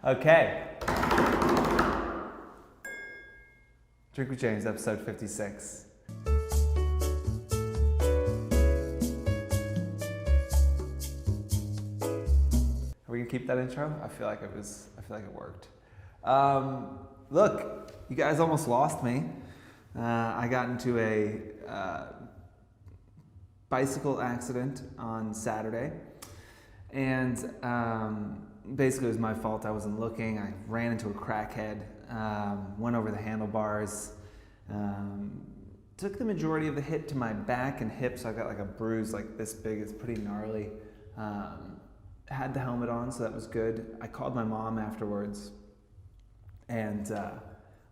Okay. Drink with James, episode 56. Are we gonna keep that intro? I feel like it worked. Look, you guys almost lost me. I got into a bicycle accident on Saturday, and basically it was my fault. I wasn't looking. I ran into a crackhead, went over the handlebars, took the majority of the hit to my back and hip, so I got like a bruise like this big. It's pretty gnarly. Had the helmet on, so that was good. I called my mom afterwards, and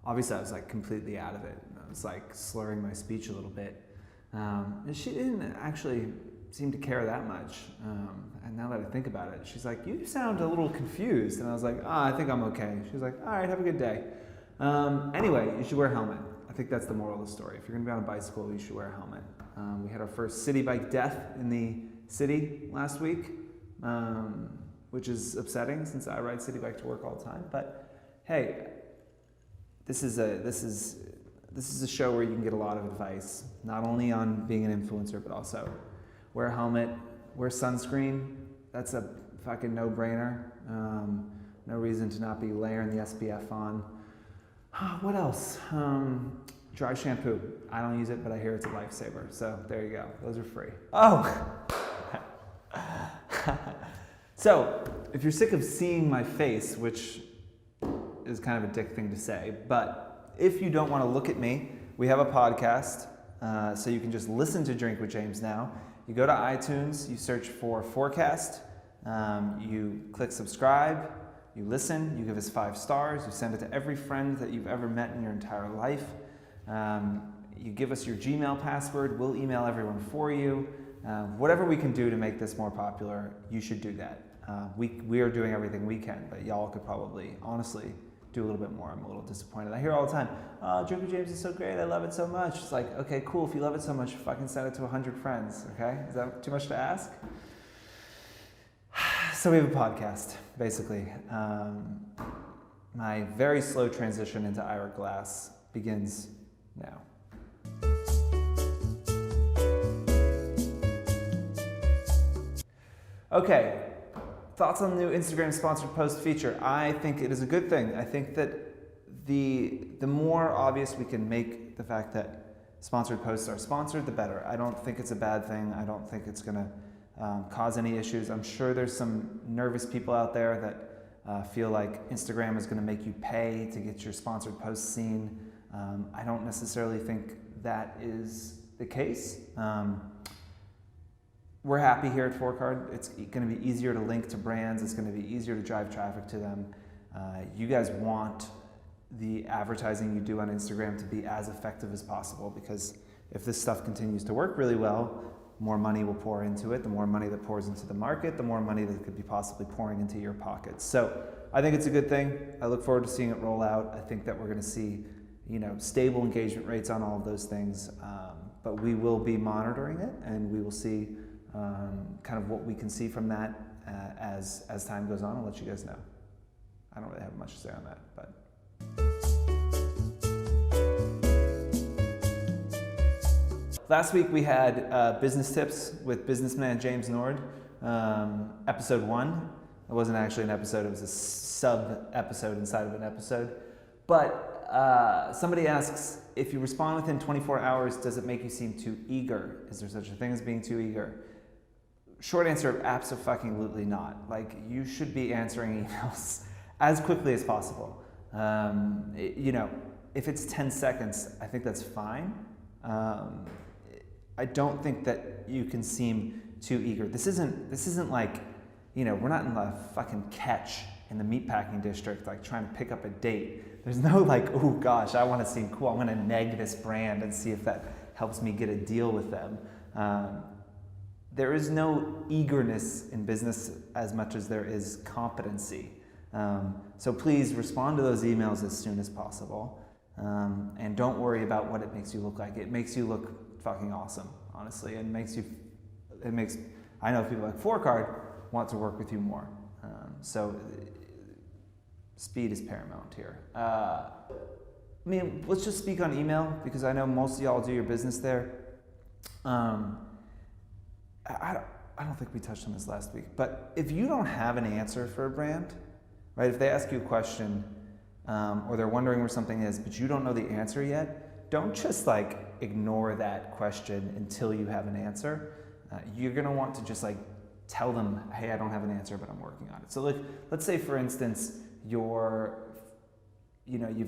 obviously I was like completely out of it. I was like slurring my speech a little bit. And she didn't actually seem to care that much. And now that I think about it, she's like, "You sound a little confused." And I was like, I think I'm okay. She was like, "All right, have a good day." Anyway, you should wear a helmet. I think that's the moral of the story. If you're gonna be on a bicycle, you should wear a helmet. We had our first city bike death in the city last week, which is upsetting since I ride city bike to work all the time. But hey, this is a show where you can get a lot of advice, not only on being an influencer, but also wear a helmet, wear sunscreen. That's a fucking no-brainer. No reason to not be layering the SPF on. What else? Dry shampoo. I don't use it, but I hear it's a lifesaver. So there you go. Those are free. Oh! So, if you're sick of seeing my face, which is kind of a dick thing to say, but if you don't want to look at me, we have a podcast, so you can just listen to Drink with James now. You go to iTunes, you search for Forecast, you click subscribe, you listen, you give us 5 stars, you send it to every friend that you've ever met in your entire life. You give us your Gmail password, we'll email everyone for you. Whatever we can do to make this more popular, you should do that. We are doing everything we can, but y'all could probably, honestly, do a little bit more. I'm a little disappointed. I hear all the time, "Oh, Drink with James is so great, I love it so much." It's like, okay, cool, if you love it so much, fucking send it to 100 friends, okay? Is that too much to ask? So we have a podcast, basically. My very slow transition into Ira Glass begins now. Okay, thoughts on the new Instagram sponsored post feature. I think it is a good thing. I think that the more obvious we can make the fact that sponsored posts are sponsored, the better. I don't think it's a bad thing. I don't think it's gonna cause any issues. I'm sure there's some nervous people out there that feel like Instagram is gonna make you pay to get your sponsored posts seen. I don't necessarily think that is the case. We're happy here at ForeCard. It's going to be easier to link to brands. It's going to be easier to drive traffic to them. You guys want the advertising you do on Instagram to be as effective as possible, because if this stuff continues to work really well, more money will pour into it. The more money that pours into the market, the more money that could be possibly pouring into your pockets. So I think it's a good thing. I look forward to seeing it roll out. I think that we're going to see, stable engagement rates on all of those things. But we will be monitoring it, and we will see kind of what we can see from that as time goes on. I'll let you guys know. I don't really have much to say on that, but. Last week we had business tips with businessman James Nord, episode 1. It wasn't actually an episode, it was a sub-episode inside of an episode. But somebody asks, if you respond within 24 hours, does it make you seem too eager? Is there such a thing as being too eager? Short answer, abso-fucking-lutely not. Like, you should be answering emails as quickly as possible. If it's 10 seconds, I think that's fine. I don't think that you can seem too eager. This isn't like, we're not in the fucking catch in the meatpacking district, like trying to pick up a date. There's no like, oh gosh, I want to seem cool. I'm going to neg this brand and see if that helps me get a deal with them. There is no eagerness in business as much as there is competency. So please respond to those emails as soon as possible. And don't worry about what it makes you look like. It makes you look fucking awesome, honestly. I know people like ForeCard want to work with you more. So Speed is paramount here. I mean, let's just speak on email because I know most of y'all do your business there. I don't think we touched on this last week, but if you don't have an answer for a brand, right? If they ask you a question or they're wondering where something is, but you don't know the answer yet, don't just like ignore that question until you have an answer. You're gonna want to just like tell them, hey, I don't have an answer, but I'm working on it. So like, let's say for instance, you've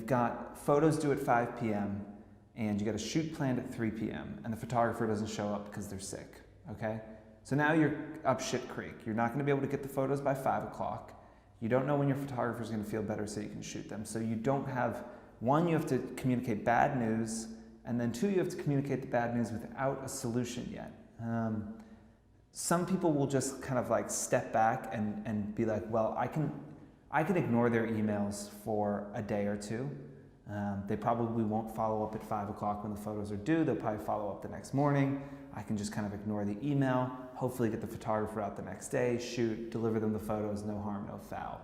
got photos due at 5 p.m. and you got a shoot planned at 3 p.m. and the photographer doesn't show up because they're sick, okay? So now you're up shit creek. You're not gonna be able to get the photos by 5 o'clock. You don't know when your photographer's gonna feel better so you can shoot them. So you don't have, one, you have to communicate bad news, and then two, you have to communicate the bad news without a solution yet. Some people will just kind of like step back and be like, well, I can ignore their emails for a day or two. They probably won't follow up at 5 o'clock when the photos are due. They'll probably follow up the next morning. I can just kind of ignore the email, hopefully get the photographer out the next day, shoot, deliver them the photos, no harm, no foul.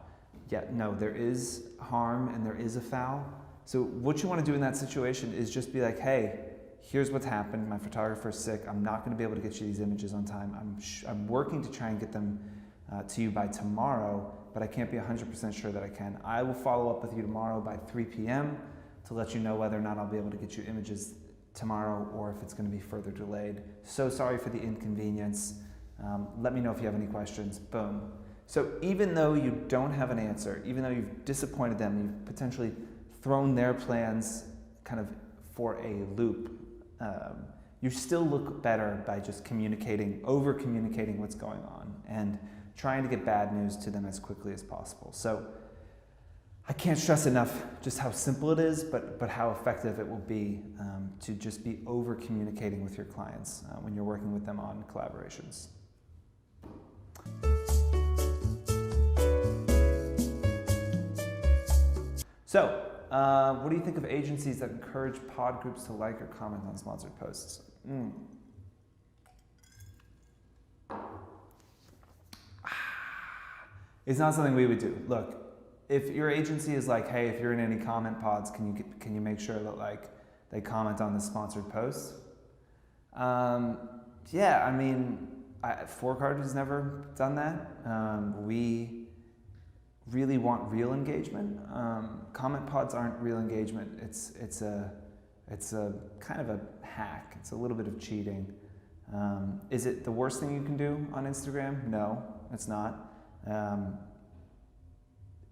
Yet, no, there is harm and there is a foul. So what you want to do in that situation is just be like, hey, here's what's happened. My photographer's sick. I'm not going to be able to get you these images on time. I'm working to try and get them to you by tomorrow, but I can't be 100% sure that I can. I will follow up with you tomorrow by 3 p.m. to let you know whether or not I'll be able to get you images tomorrow or if it's going to be further delayed. So sorry for the inconvenience. Let me know if you have any questions. Boom. So even though you don't have an answer, even though you've disappointed them, you've potentially thrown their plans kind of for a loop, you still look better by just over communicating what's going on and trying to get bad news to them as quickly as possible. So I can't stress enough just how simple it is, but how effective it will be to just be over communicating with your clients when you're working with them on collaborations. So, what do you think of agencies that encourage pod groups to like or comment on sponsored posts? It's not something we would do. Look, if your agency is like, hey, if you're in any comment pods, can you make sure that like they comment on the sponsored posts? Yeah, I mean, Forecard has never done that. We really want real engagement. Comment pods aren't real engagement. It's a kind of a hack. It's a little bit of cheating. Is it the worst thing you can do on Instagram? No, it's not.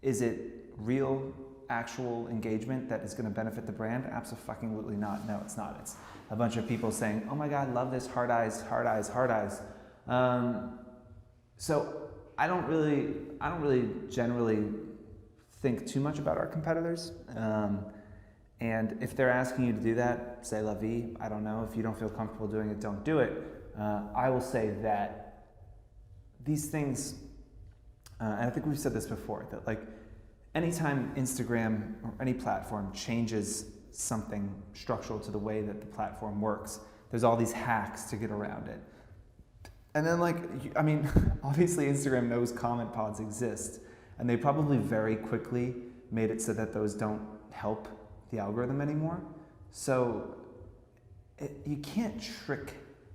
Is it real, actual engagement that is going to benefit the brand? Absolutely not. No, it's not. It's a bunch of people saying, "Oh my God, love this, heart eyes, heart eyes, heart eyes." So I don't really generally think too much about our competitors. And if they're asking you to do that, say la vie. I don't know. If you don't feel comfortable doing it, don't do it. I will say that these things, and I think we've said this before, that like anytime Instagram or any platform changes something structural to the way that the platform works, there's all these hacks to get around it. And then I mean, obviously Instagram knows comment pods exist, and they probably very quickly made it so that those don't help the algorithm anymore. So you can't trick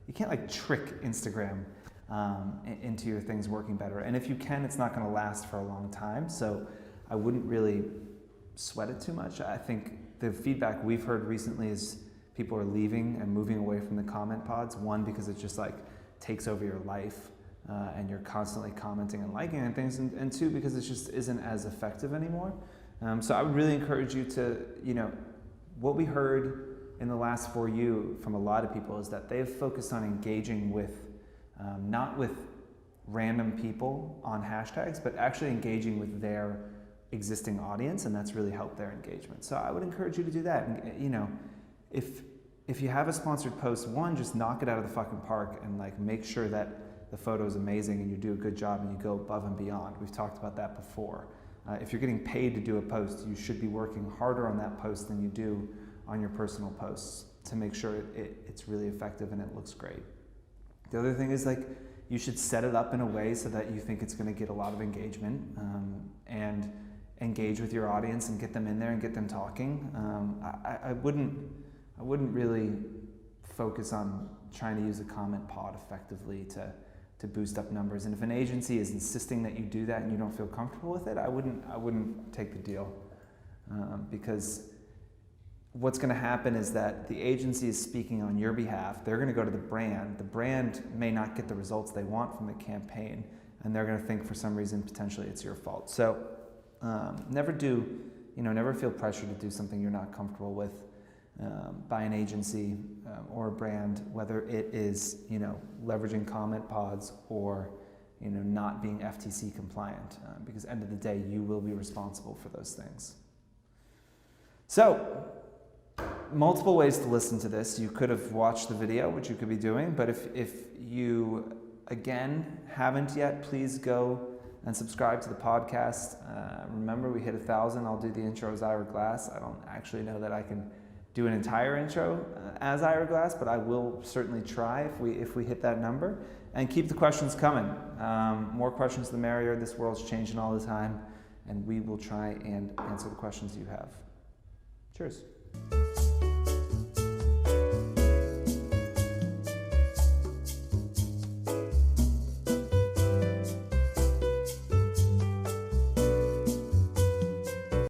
Instagram into your things working better. And if you can, it's not going to last for a long time. So I wouldn't really sweat it too much. I think the feedback we've heard recently is people are leaving and moving away from the comment pods. One, because it just like takes over your life and you're constantly commenting and liking and things. And two, because it just isn't as effective anymore. So I would really encourage you to, what we heard in the last For You from a lot of people is that they've focused on engaging with, not with random people on hashtags, but actually engaging with their existing audience, and that's really helped their engagement. So I would encourage you to do that. And, if you have a sponsored post, one, just knock it out of the fucking park and like make sure that the photo is amazing and you do a good job and you go above and beyond. We've talked about that before. If you're getting paid to do a post, you should be working harder on that post than you do on your personal posts to make sure it's really effective and it looks great. The other thing is like you should set it up in a way so that you think it's going to get a lot of engagement and engage with your audience and get them in there and get them talking. I wouldn't really focus on trying to use a comment pod effectively to boost up numbers. And if an agency is insisting that you do that and you don't feel comfortable with it, I wouldn't take the deal, because what's going to happen is that the agency is speaking on your behalf. They're going to go to the brand. The brand may not get the results they want from the campaign, and they're going to think for some reason potentially it's your fault. So never feel pressure to do something you're not comfortable with by an agency or a brand, whether it is leveraging comment pods or not being FTC compliant, because at the end of the day you will be responsible for those things. So multiple ways to listen to this. You could have watched the video, which you could be doing, but if you again haven't yet, please go and subscribe to the podcast. Remember, we hit 1,000. I'll do the intro as Ira Glass. I don't actually know that I can do an entire intro as Ira Glass, but I will certainly try if we hit that number. And keep the questions coming. More questions the merrier. This world's changing all the time, and we will try and answer the questions you have. Cheers.